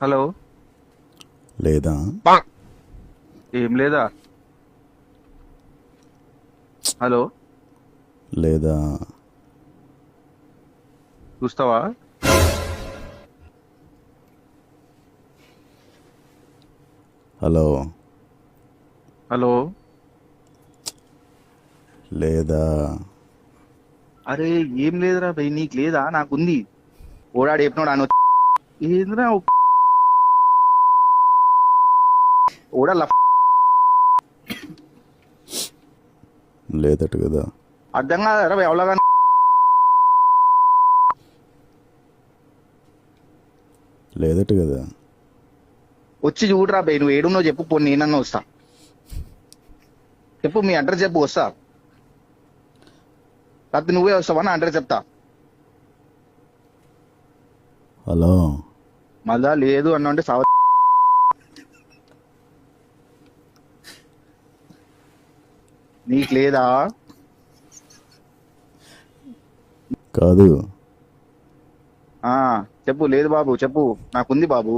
Hello. లేదా ఏం లేదా? హలో. లేదా చూస్తావా? Hello hello. లేదా అరే ఏం లేదురా భయ్, నీకు లేదా? నాకుంది. ఓడాడు చెప్పినాడు అను ఏంద్రా ఓడా లేదట కదా. అర్థం కాదరా భయ్, అవలాగా లేదట కదా. వచ్చి చూడరా భయ్, నువ్వు ఏడున్నో చెప్పు, పోనీ నేనన్నా వస్తా. చెప్పు, మీ అడ్రస్ చెప్పు, వస్తా. లేకపోతే నువ్వే వస్తావా? నా అడ్రస్ చెప్తా. హలో మళ్ళా లేదు అన్న అంటే సావ. నీకు లేదా? కాదు. చెప్పు. లేదు బాబు, చెప్పు. నాకుంది బాబు.